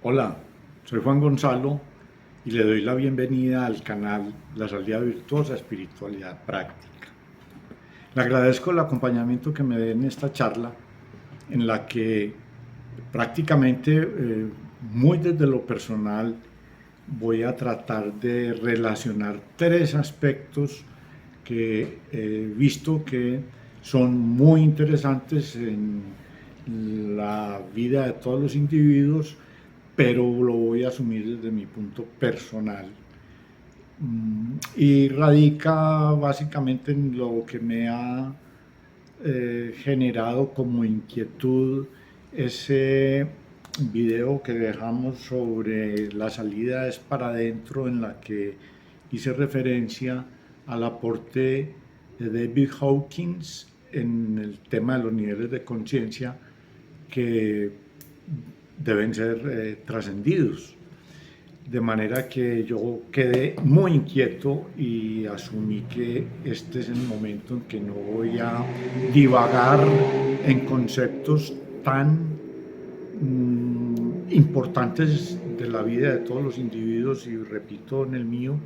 Hola, soy Juan Gonzalo y le doy la bienvenida al canal La Salida Virtuosa Espiritualidad Práctica. Le agradezco el acompañamiento que me dé en esta charla en la que prácticamente muy desde lo personal voy a tratar de relacionar tres aspectos que he visto que son muy interesantes en la vida de todos los individuos, pero lo voy a asumir desde mi punto personal. Y radica básicamente en lo que me ha generado como inquietud ese video que dejamos sobre la salida es para adentro, en la que hice referencia al aporte de David Hawkins en el tema de los niveles de conciencia que deben ser trascendidos. De manera que yo quedé muy inquieto y asumí que este es el momento en que no voy a divagar en conceptos tan importantes de la vida de todos los individuos, y repito en el mío,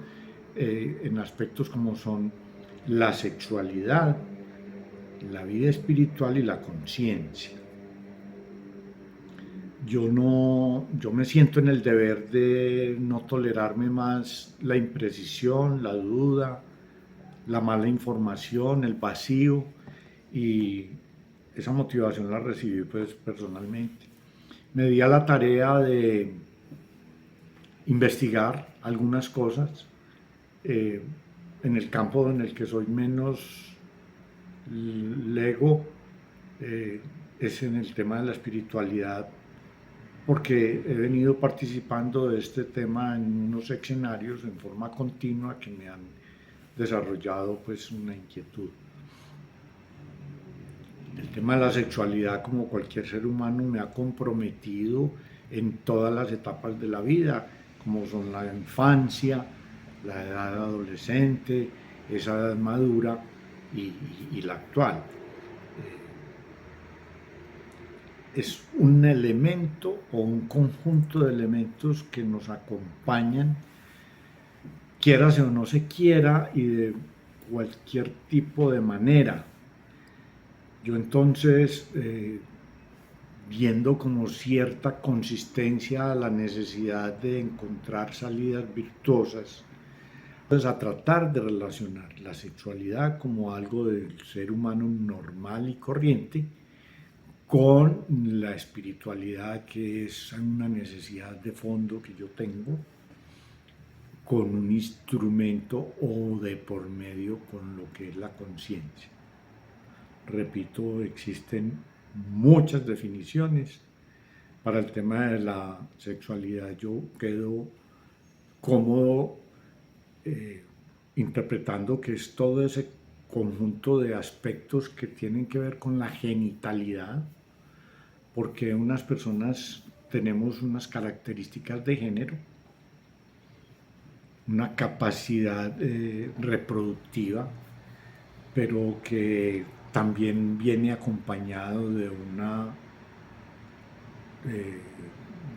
en aspectos como son la sexualidad, la vida espiritual y la conciencia. Yo me siento en el deber de no tolerarme más la imprecisión, la duda, la mala información, el vacío, y esa motivación la recibí pues personalmente. Me di a la tarea de investigar algunas cosas en el campo en el que soy menos lego, es en el tema de la espiritualidad, porque he venido participando de este tema en unos escenarios en forma continua que me han desarrollado pues una inquietud. El tema de la sexualidad, como cualquier ser humano, me ha comprometido en todas las etapas de la vida, como son la infancia, la edad adolescente, esa edad madura y la actual. Es un elemento o un conjunto de elementos que nos acompañan, quiera o no se quiera, y de cualquier tipo de manera. Yo entonces, viendo como cierta consistencia a la necesidad de encontrar salidas virtuosas, pues a tratar de relacionar la sexualidad como algo del ser humano normal y corriente con la espiritualidad, que es una necesidad de fondo que yo tengo, con un instrumento o de por medio con lo que es la conciencia. Repito, existen muchas definiciones para el tema de la sexualidad. Yo quedo cómodo interpretando que es todo ese conjunto de aspectos que tienen que ver con la genitalidad, porque unas personas tenemos unas características de género, una capacidad reproductiva, pero que también viene acompañado de una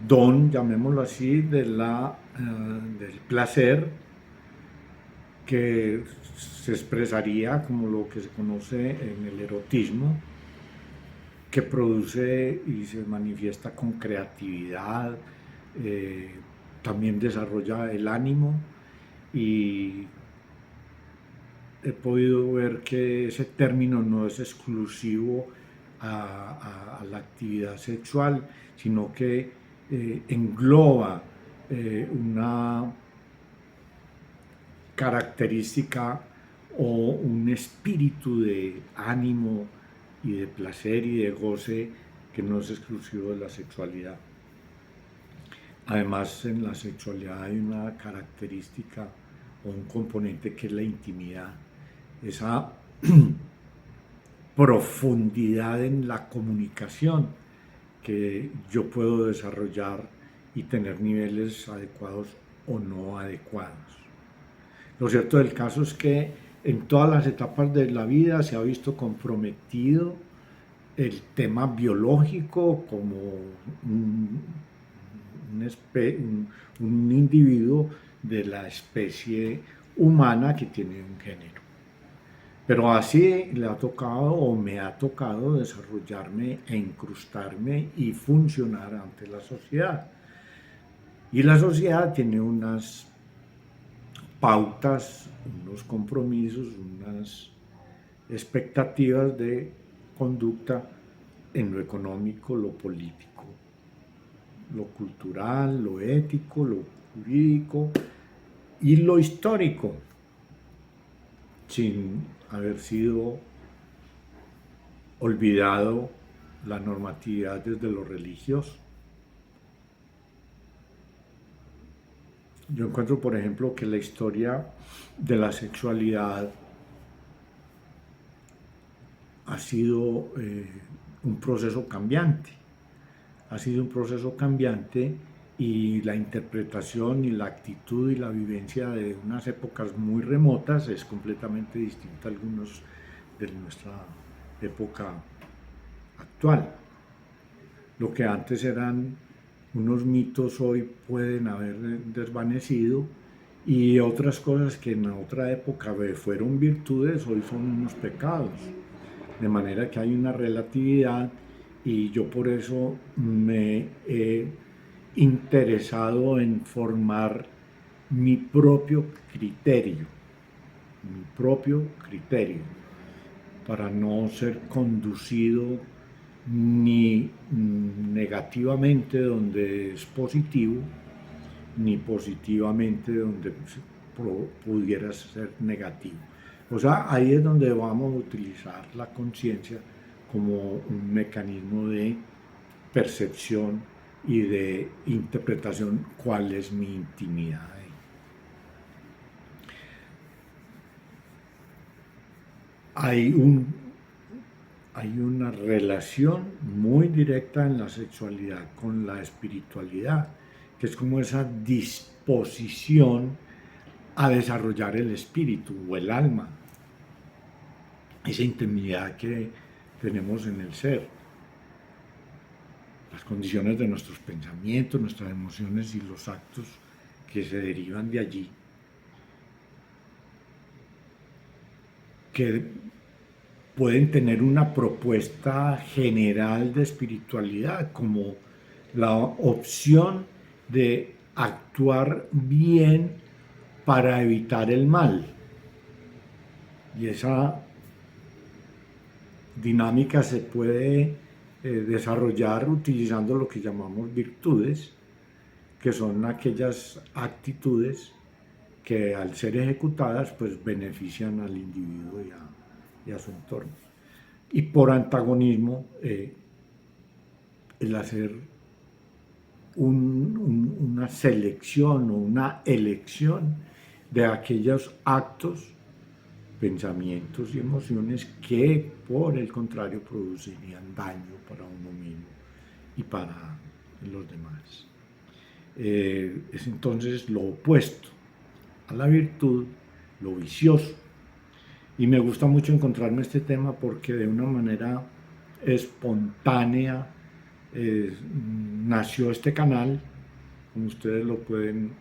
don, llamémoslo así, del placer, que se expresaría como lo que se conoce en el erotismo, que produce y se manifiesta con creatividad, también desarrolla el ánimo, y he podido ver que ese término no es exclusivo a la actividad sexual, sino que engloba una característica o un espíritu de ánimo y de placer y de goce que no es exclusivo de la sexualidad. Además, en la sexualidad hay una característica o un componente que es la intimidad, esa profundidad en la comunicación que yo puedo desarrollar y tener niveles adecuados o no adecuados. Lo cierto del caso es que en todas las etapas de la vida se ha visto comprometido el tema biológico como un individuo de la especie humana que tiene un género. Pero así le ha tocado o me ha tocado desarrollarme e incrustarme y funcionar ante la sociedad. Y la sociedad tiene unas pautas, unos compromisos, unas expectativas de conducta en lo económico, lo político, lo cultural, lo ético, lo jurídico y lo histórico, sin haber sido olvidado la normatividad desde lo religioso. Yo encuentro, por ejemplo, que la historia de la sexualidad ha sido un proceso cambiante. Ha sido un proceso cambiante y la interpretación y la actitud y la vivencia de unas épocas muy remotas es completamente distinta a algunos de nuestra época actual. Lo que antes eran unos mitos hoy pueden haber desvanecido y otras cosas que en otra época fueron virtudes hoy son unos pecados. De manera que hay una relatividad y yo por eso me he interesado en formar mi propio criterio, para no ser conducido ni negativamente donde es positivo, ni positivamente donde pudiera ser negativo. O sea, ahí es donde vamos a utilizar la conciencia como un mecanismo de percepción y de interpretación, cuál es mi intimidad. Hay una relación muy directa en la sexualidad con la espiritualidad, que es como esa disposición a desarrollar el espíritu o el alma, esa intimidad que tenemos en el ser, las condiciones de nuestros pensamientos, nuestras emociones y los actos que se derivan de allí, que pueden tener una propuesta general de espiritualidad como la opción de actuar bien para evitar el mal. Y esa dinámica se puede desarrollar utilizando lo que llamamos virtudes, que son aquellas actitudes que al ser ejecutadas pues benefician al individuo y a su entorno. Y por antagonismo, el hacer una selección o una elección de aquellos actos, pensamientos y emociones que por el contrario producirían daño para uno mismo y para los demás. Es entonces lo opuesto a la virtud, lo vicioso. Y me gusta mucho encontrarme este tema porque de una manera espontánea nació este canal, como ustedes lo pueden,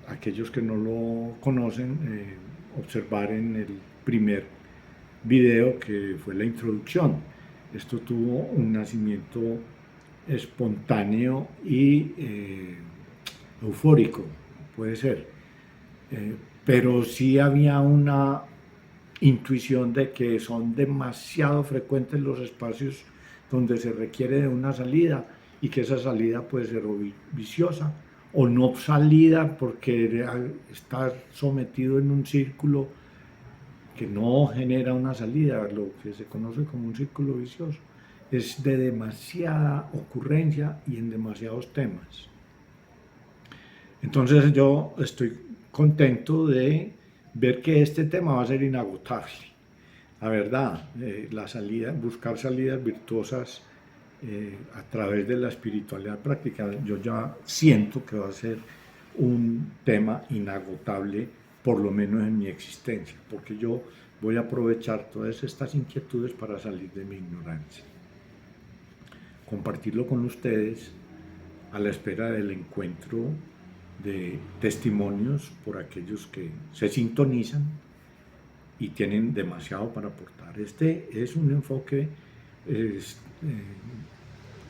aquellos que no lo conocen, observar en el primer video que fue la introducción. Esto tuvo un nacimiento espontáneo y eufórico, puede ser, pero sí había una intuición de que son demasiado frecuentes los espacios donde se requiere de una salida y que esa salida puede ser viciosa o no salida porque está sometido en un círculo que no genera una salida, lo que se conoce como un círculo vicioso. Es de demasiada ocurrencia y en demasiados temas. Entonces yo estoy contento de ver que este tema va a ser inagotable. La verdad, la salida, buscar salidas virtuosas a través de la espiritualidad práctica, yo ya siento que va a ser un tema inagotable, por lo menos en mi existencia, porque yo voy a aprovechar todas estas inquietudes para salir de mi ignorancia, compartirlo con ustedes, a la espera del encuentro de testimonios por aquellos que se sintonizan y tienen demasiado para aportar. Este es un enfoque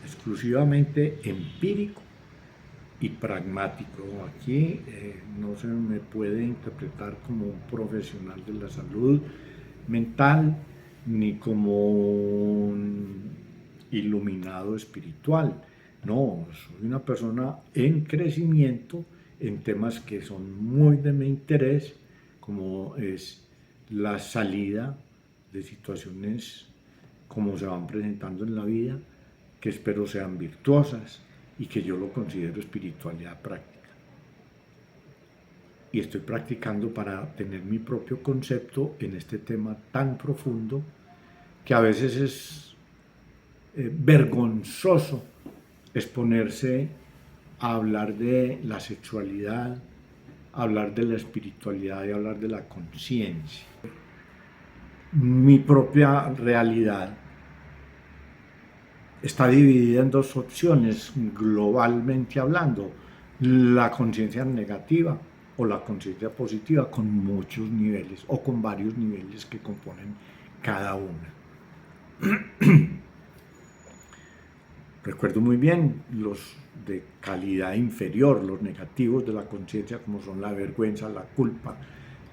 exclusivamente empírico y pragmático. Aquí no se me puede interpretar como un profesional de la salud mental ni como un iluminado espiritual. No, soy una persona en crecimiento en temas que son muy de mi interés, como es la salida de situaciones como se van presentando en la vida, que espero sean virtuosas y que yo lo considero espiritualidad práctica. Y estoy practicando para tener mi propio concepto en este tema tan profundo que a veces es vergonzoso exponerse a hablar de la sexualidad, hablar de la espiritualidad y hablar de la conciencia. Mi propia realidad está dividida en dos opciones, globalmente hablando, la conciencia negativa o la conciencia positiva, con muchos niveles o con varios niveles que componen cada una. Recuerdo muy bien los de calidad inferior, los negativos de la conciencia, como son la vergüenza, la culpa,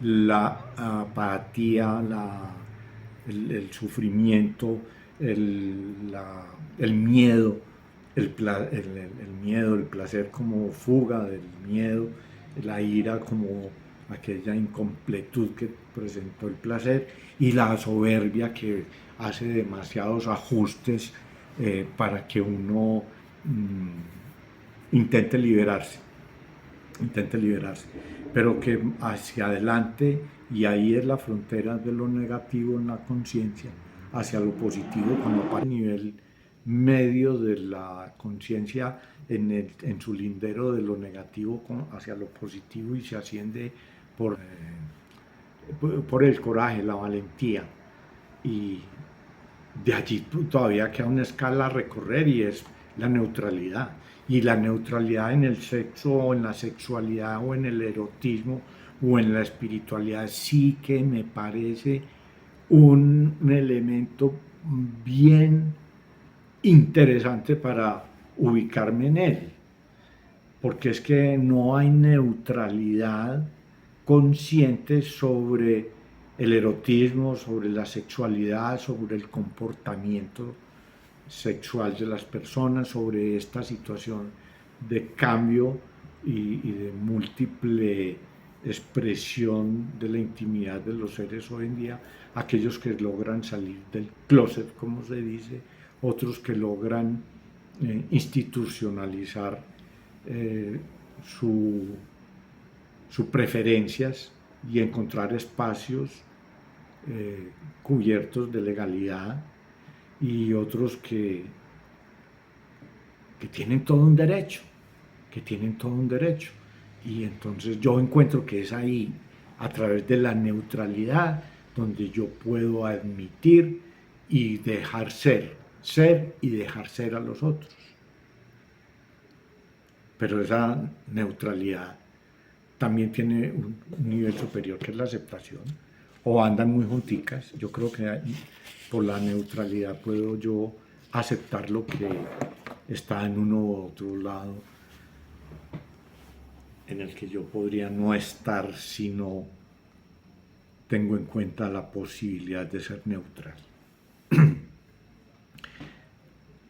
la apatía, el sufrimiento, el miedo, el miedo, el placer como fuga del miedo, la ira como aquella incompletud que presentó el placer, y la soberbia que hace demasiados ajustes para que uno intente liberarse, pero que hacia adelante, y ahí es la frontera de lo negativo en la conciencia, hacia lo positivo, cuando pasa a nivel medio de la conciencia en su lindero de lo negativo hacia lo positivo, y se asciende por el coraje, la valentía, y de allí todavía queda una escala a recorrer, y es la neutralidad. Y la neutralidad en el sexo o en la sexualidad o en el erotismo o en la espiritualidad sí que me parece un elemento bien interesante para ubicarme en él, porque es que no hay neutralidad consciente sobre el erotismo, sobre la sexualidad, sobre el comportamiento sexual de las personas, sobre esta situación de cambio y de múltiple expresión de la intimidad de los seres hoy en día, aquellos que logran salir del closet, como se dice, otros que logran institucionalizar sus preferencias y encontrar espacios cubiertos de legalidad, y otros que tienen todo un derecho, y entonces yo encuentro que es ahí, a través de la neutralidad, donde yo puedo admitir y dejar ser y dejar ser a los otros. Pero esa neutralidad también tiene un nivel superior, que es la aceptación, o andan muy junticas. Yo creo que por la neutralidad puedo yo aceptar lo que está en uno u otro lado, en el que yo podría no estar si no tengo en cuenta la posibilidad de ser neutral.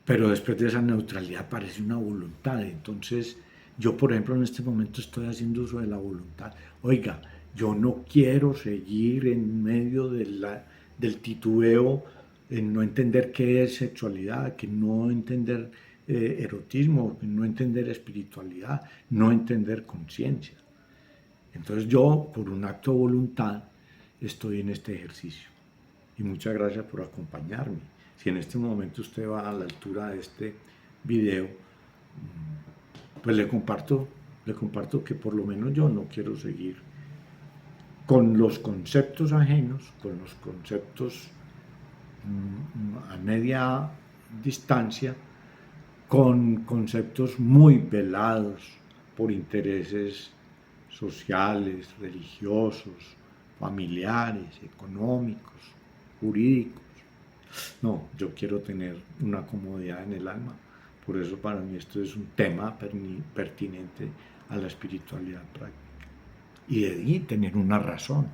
Pero después de esa neutralidad aparece una voluntad. Entonces yo, por ejemplo, en este momento estoy haciendo uso de la voluntad. Oiga, yo no quiero seguir en medio del titubeo, en no entender qué es sexualidad, que no entender erotismo, no entender espiritualidad, no entender conciencia. Entonces yo, por un acto de voluntad, estoy en este ejercicio. Y muchas gracias por acompañarme. Si en este momento usted va a la altura de este video, pues le comparto que por lo menos yo no quiero seguir con los conceptos ajenos, con los conceptos a media distancia, con conceptos muy velados por intereses sociales, religiosos, familiares, económicos, jurídicos. No, yo quiero tener una comodidad en el alma. Por eso para mí esto es un tema pertinente a la espiritualidad práctica. Y de ahí tener una razón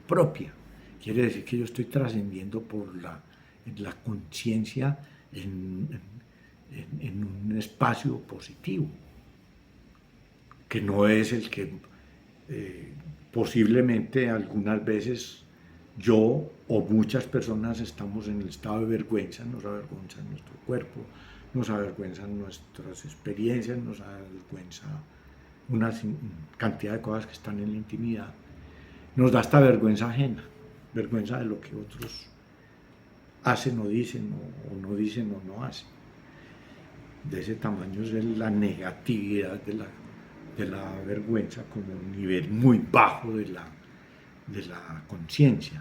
propia. Quiere decir que yo estoy trascendiendo por la conciencia en un espacio positivo, que no es el que posiblemente algunas veces yo o muchas personas estamos en el estado de vergüenza, nos avergüenza nuestro cuerpo, nos avergüenzan nuestras experiencias, nos avergüenza una cantidad de cosas que están en la intimidad. Nos da esta vergüenza ajena, vergüenza de lo que otros hacen o dicen, o no dicen o no hacen. De ese tamaño es la negatividad de la vergüenza como un nivel muy bajo de la conciencia,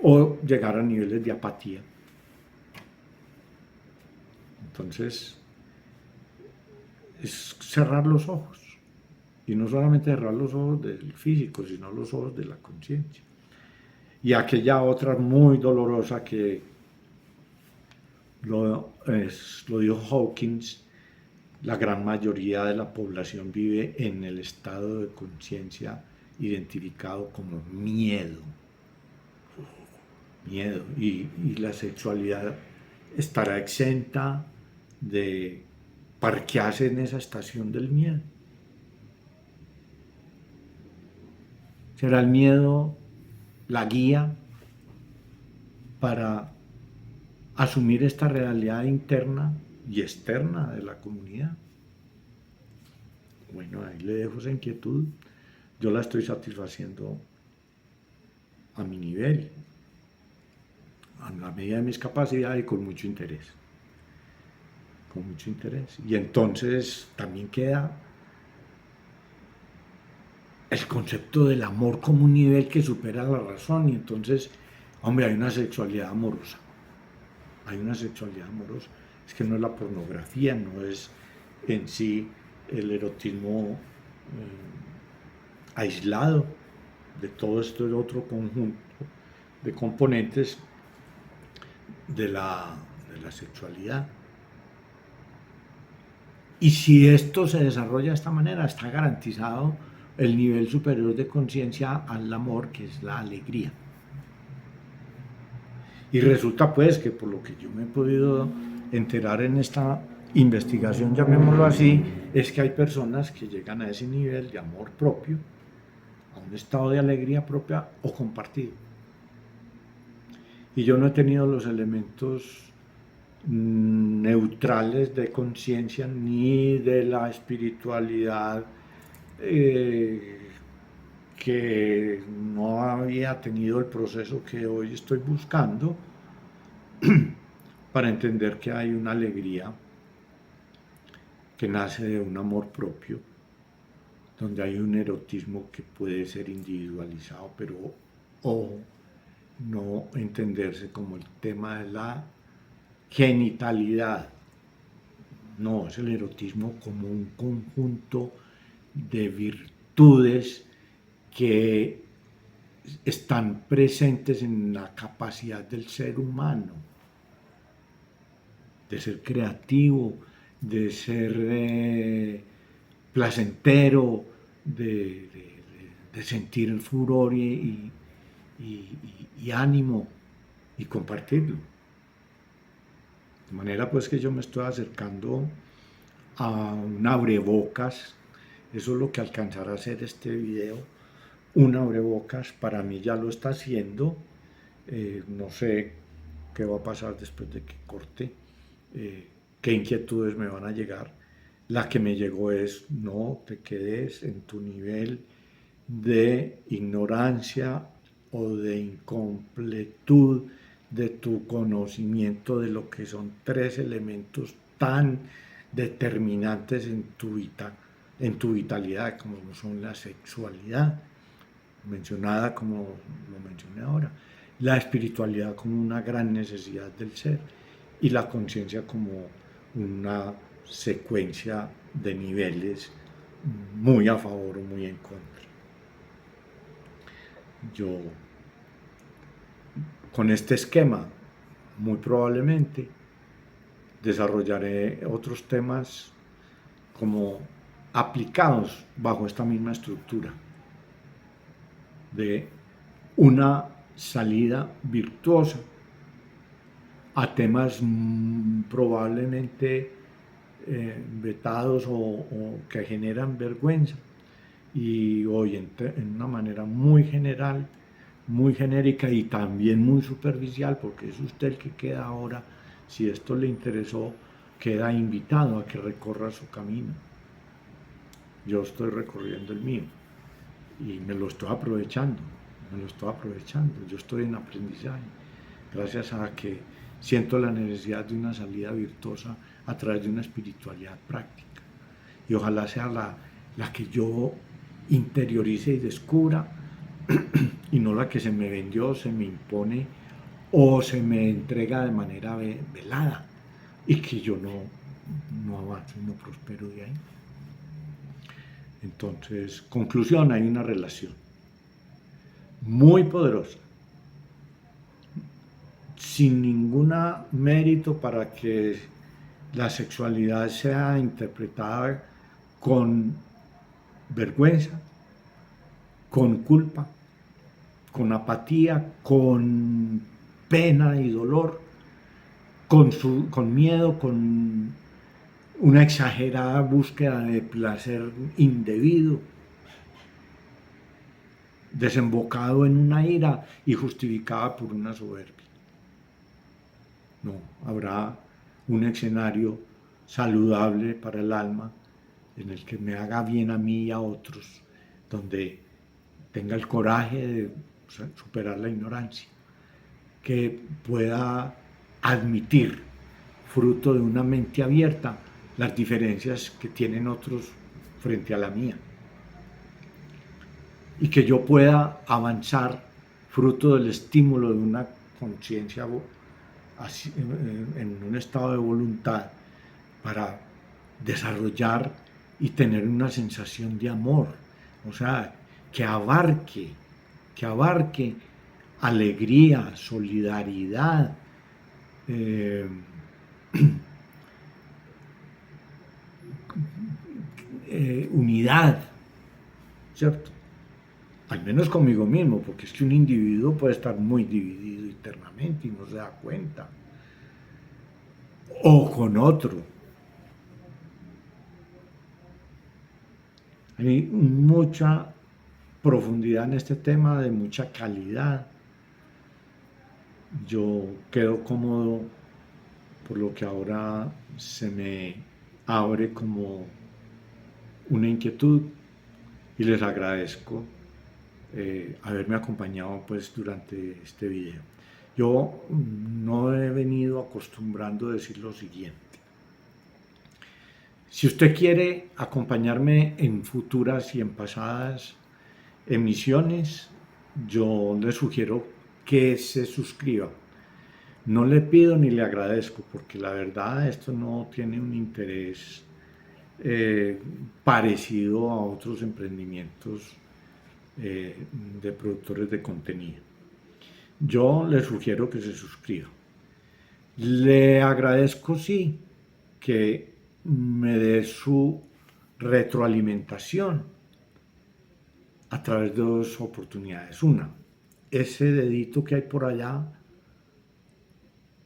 o llegar a niveles de apatía. Entonces, es cerrar los ojos, y no solamente cerrar los ojos del físico, sino los ojos de la conciencia. Y aquella otra muy dolorosa que lo dijo Hawkins, la gran mayoría de la población vive en el estado de conciencia identificado como miedo. Miedo. Y la sexualidad estará exenta de parquearse en esa estación del miedo. ¿Será el miedo la guía para asumir esta realidad interna y externa de la comunidad? Bueno, ahí le dejo esa inquietud. Yo la estoy satisfaciendo a mi nivel, a la medida de mis capacidades y con mucho interés. Con mucho interés. Y entonces también queda el concepto del amor como un nivel que supera la razón. Y entonces, hombre, hay una sexualidad amorosa. Hay una sexualidad amorosa. Es que no es la pornografía, no es en sí el erotismo aislado de todo este otro conjunto de componentes de la sexualidad. Y si esto se desarrolla de esta manera, está garantizado el nivel superior de conciencia al amor, que es la alegría. Y resulta pues que por lo que yo me he podido enterar en esta investigación, llamémoslo así, es que hay personas que llegan a ese nivel de amor propio, a un estado de alegría propia o compartido. Y yo no he tenido los elementos neutrales de conciencia ni de la espiritualidad que no había tenido el proceso que hoy estoy buscando para entender que hay una alegría que nace de un amor propio, donde hay un erotismo que puede ser individualizado, pero ojo, no entenderse como el tema de la genitalidad. No, es el erotismo como un conjunto de virtudes que están presentes en la capacidad del ser humano, de ser creativo, de ser placentero, de sentir el furor y ánimo y compartirlo. De manera pues que yo me estoy acercando a un abrebocas. Eso es lo que alcanzará a hacer este video, un abrebocas. Para mí ya lo está haciendo. No sé qué va a pasar después de que corte, qué inquietudes me van a llegar. La que me llegó es: no te quedes en tu nivel de ignorancia o de incompletud de tu conocimiento de lo que son tres elementos tan determinantes en tu vitalidad, como son la sexualidad, mencionada como lo mencioné ahora, la espiritualidad como una gran necesidad del ser, y la conciencia como una secuencia de niveles muy a favor o muy en contra. Yo, con este esquema, muy probablemente desarrollaré otros temas como aplicados bajo esta misma estructura de una salida virtuosa a temas probablemente vetados o que generan vergüenza, y hoy en una manera muy general, muy genérica y también muy superficial, porque es usted el que queda ahora, si esto le interesó, queda invitado a que recorra su camino. Yo estoy recorriendo el mío y me lo estoy aprovechando, yo estoy en aprendizaje, gracias a que siento la necesidad de una salida virtuosa a través de una espiritualidad práctica. Y ojalá sea la que yo interiorice y descubra, y no la que se me vendió, se me impone o se me entrega de manera velada, y que yo no avanzo y no prospero de ahí. Entonces, conclusión, hay una relación muy poderosa, sin ningún mérito para que la sexualidad sea interpretada con vergüenza, con culpa, con apatía, con pena y dolor, con miedo, con una exagerada búsqueda de placer indebido, desembocado en una ira y justificada por una soberbia. No, habrá un escenario saludable para el alma en el que me haga bien a mí y a otros, donde tenga el coraje de superar la ignorancia, que pueda admitir, fruto de una mente abierta, las diferencias que tienen otros frente a la mía, y que yo pueda avanzar fruto del estímulo de una conciencia en un estado de voluntad para desarrollar y tener una sensación de amor, o sea, que abarque alegría, solidaridad, unidad, ¿cierto? Al menos conmigo mismo, porque es que un individuo puede estar muy dividido internamente y no se da cuenta. O con otro. Hay mucha profundidad en este tema, de mucha calidad. Yo quedo cómodo por lo que ahora se me abre como una inquietud, y les agradezco haberme acompañado pues durante este video. Yo no he venido acostumbrando a decir lo siguiente: si usted quiere acompañarme en futuras y en pasadas emisiones, yo le sugiero que se suscriba. No le pido ni le agradezco, porque la verdad esto no tiene un interés parecido a otros emprendimientos de productores de contenido. Yo le sugiero que se suscriba. Le agradezco, sí, que me dé su retroalimentación a través de dos oportunidades. Una, ese dedito que hay por allá,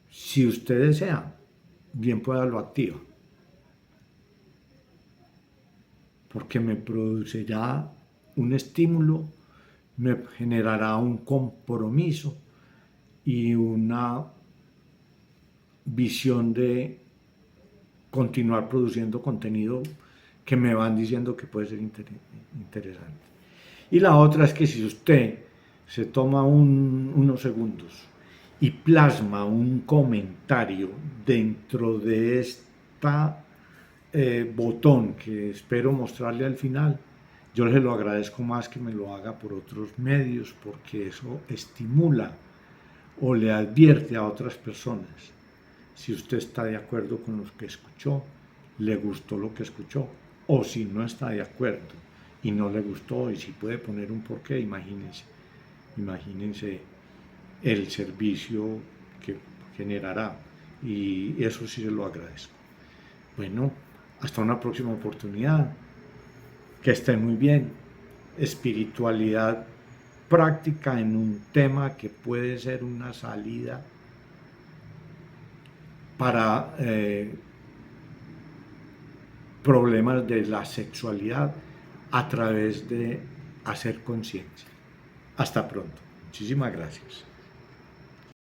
si usted desea, bien pueda lo activa, porque me produce un estímulo, me generará un compromiso y una visión de continuar produciendo contenido que me van diciendo que puede ser interesante. Y la otra es que si usted se toma unos segundos y plasma un comentario dentro de esta botón que espero mostrarle al final, yo se lo agradezco más que me lo haga por otros medios, porque eso estimula o le advierte a otras personas si usted está de acuerdo con lo que escuchó, le gustó lo que escuchó, o si no está de acuerdo y no le gustó y si puede poner un porqué, imagínense el servicio que generará, y eso sí se lo agradezco. Bueno, hasta una próxima oportunidad, que estén muy bien. Espiritualidad práctica en un tema que puede ser una salida para problemas de la sexualidad a través de hacer conciencia. Hasta pronto. Muchísimas gracias.